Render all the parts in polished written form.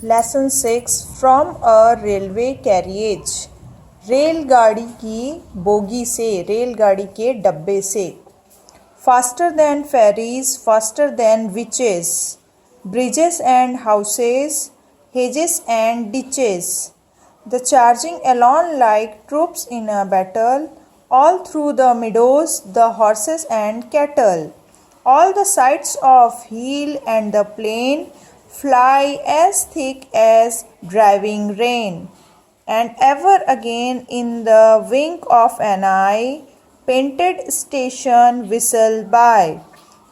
Lesson 6 from a railway carriage. रेलगाड़ी की बोगी से, रेलगाड़ी के डब्बे से। Faster than fairies, faster than witches. Bridges and houses, hedges and ditches. The charging along like troops in a battle, all through the meadows, the horses and cattle. All the sides of hill and the plain fly as thick as driving rain. And ever again in the wink of an eye, painted station whistle by.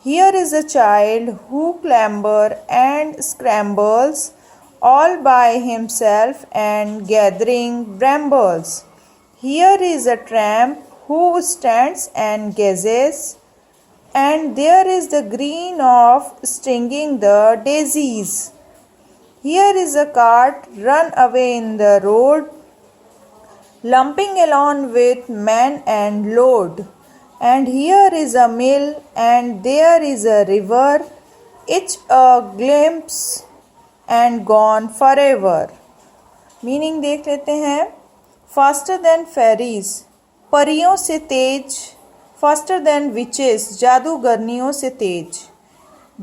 Here is a child who clamber and scrambles all by himself and gathering brambles. Here is a tramp who stands and gazes, and there is the green of stringing the daisies. Here is a cart run away in the road, lumping along with man and load. And here is a mill, and there is a river, each a glimpse and gone forever. Meaning देख लेते हैं। Faster than fairies, परियों से तेज। Faster than witches, जादूगरनियों से तेज।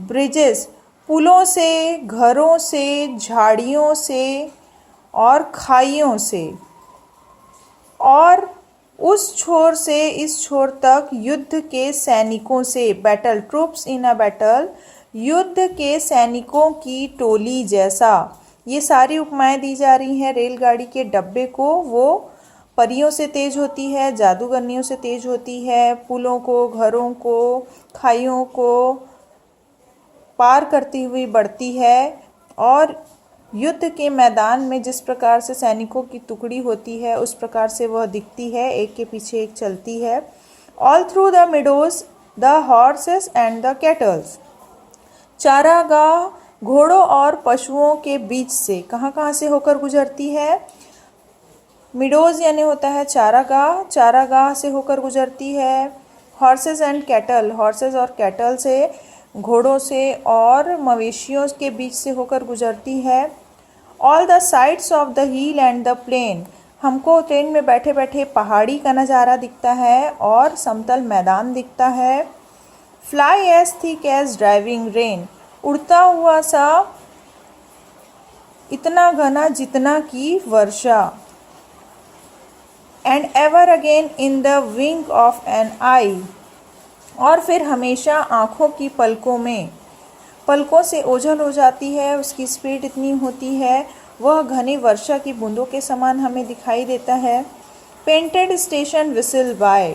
Bridges, पुलों से, घरों से, झाड़ियों से और खाइयों से। और उस छोर से इस छोर तक युद्ध के सैनिकों से। Battle, troops in a battle, युद्ध के सैनिकों की टोली जैसा। ये सारी उपमाएं दी जा रही हैं रेलगाड़ी के डब्बे को। वो परियों से तेज होती है, जादूगरनियों से तेज होती है, पुलों को, घरों को, खाइयों को पार करती हुई बढ़ती है। और युद्ध के मैदान में जिस प्रकार से सैनिकों की टुकड़ी होती है उस प्रकार से वह दिखती है, एक के पीछे एक चलती है। All through the meadows, the horses and the kettles. चारागाह, घोड़ों और पशुओं के बीच से। कहाँ कहाँ से होकर गुजरती है? मिडोज यानी होता है चारागाह, चारागाह से होकर गुजरती है। हॉर्सेस एंड कैटल, हॉर्सेस और कैटल से, घोड़ों से और मवेशियों के बीच से होकर गुजरती है। All the sides of the hill and the plain, हमको ट्रेन में बैठे बैठे पहाड़ी का नज़ारा दिखता है और समतल मैदान दिखता है। Fly as thick as driving rain, उड़ता हुआ सा इतना घना जितना की वर्षा। And ever again in the wink of an eye, और फिर हमेशा आँखों की पलकों में। पलकों से ओझल हो जाती है, उसकी स्पीड इतनी होती है, वह घनी वर्षा की बूंदों के समान हमें दिखाई देता है। पेंटेड स्टेशन विसिल बाय,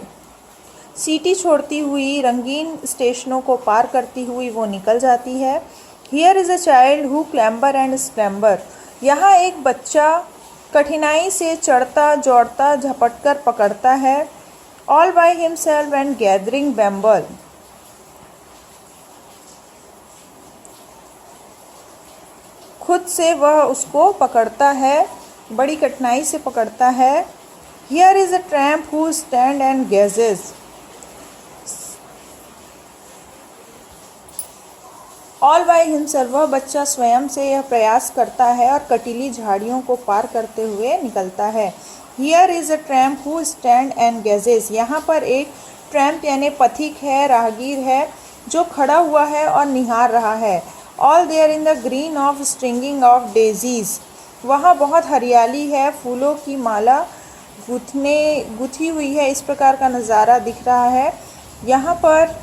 सीटी छोड़ती हुई रंगीन स्टेशनों को पार करती हुई वो निकल जाती है। Here is a child who clamber and scramble, यहाँ एक बच्चा कठिनाई से चढ़ता जोड़ता झपटकर पकड़ता है। All by himself and gathering bramble, खुद से वह उसको पकड़ता है, बड़ी कठिनाई से पकड़ता है। Here is a tramp who stand and gazes, all by himself, वह बच्चा स्वयं से यह प्रयास करता है और कटीली झाड़ियों को पार करते हुए निकलता है। Here is a tramp who stand and gazes, यहाँ पर एक ट्रैम्प यानी पथिक है, राहगीर है, जो खड़ा हुआ है और निहार रहा है। All there in the green of stringing of daisies, वहाँ बहुत हरियाली है, फूलों की माला गुथी हुई है, इस प्रकार का नज़ारा दिख रहा है। यहाँ पर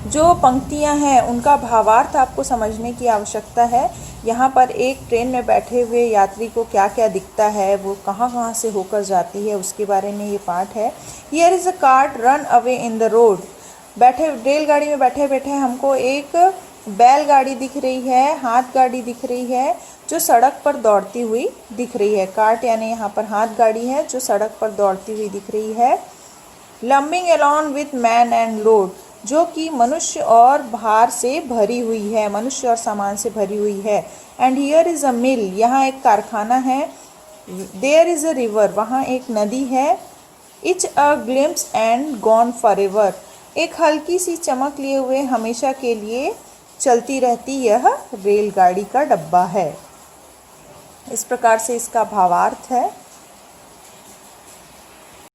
जो पंक्तियाँ हैं उनका भावार्थ आपको समझने की आवश्यकता है। यहाँ पर एक ट्रेन में बैठे हुए यात्री को क्या क्या दिखता है, वो कहाँ कहाँ से होकर जाती है, उसके बारे में ये पाठ है। Here is a cart run away in the road, बैठे रेलगाड़ी में बैठे बैठे हमको एक बैलगाड़ी दिख रही है, हाथ गाड़ी दिख रही है, जो सड़क पर दौड़ती हुई दिख रही है। कार्ट यानी यहाँ पर हाथ गाड़ी है जो सड़क पर दौड़ती हुई दिख रही है। Lumping along with man and load, जो कि मनुष्य और भार से भरी हुई है, मनुष्य और सामान से भरी हुई है। एंड हियर इज़ अ मिल, यहाँ एक कारखाना है। देयर इज़ अ रिवर, वहाँ एक नदी है। Etch a glimpse and gone forever, एक हल्की सी चमक लिए हुए हमेशा के लिए चलती रहती यह रेलगाड़ी का डब्बा है। इस प्रकार से इसका भावार्थ है।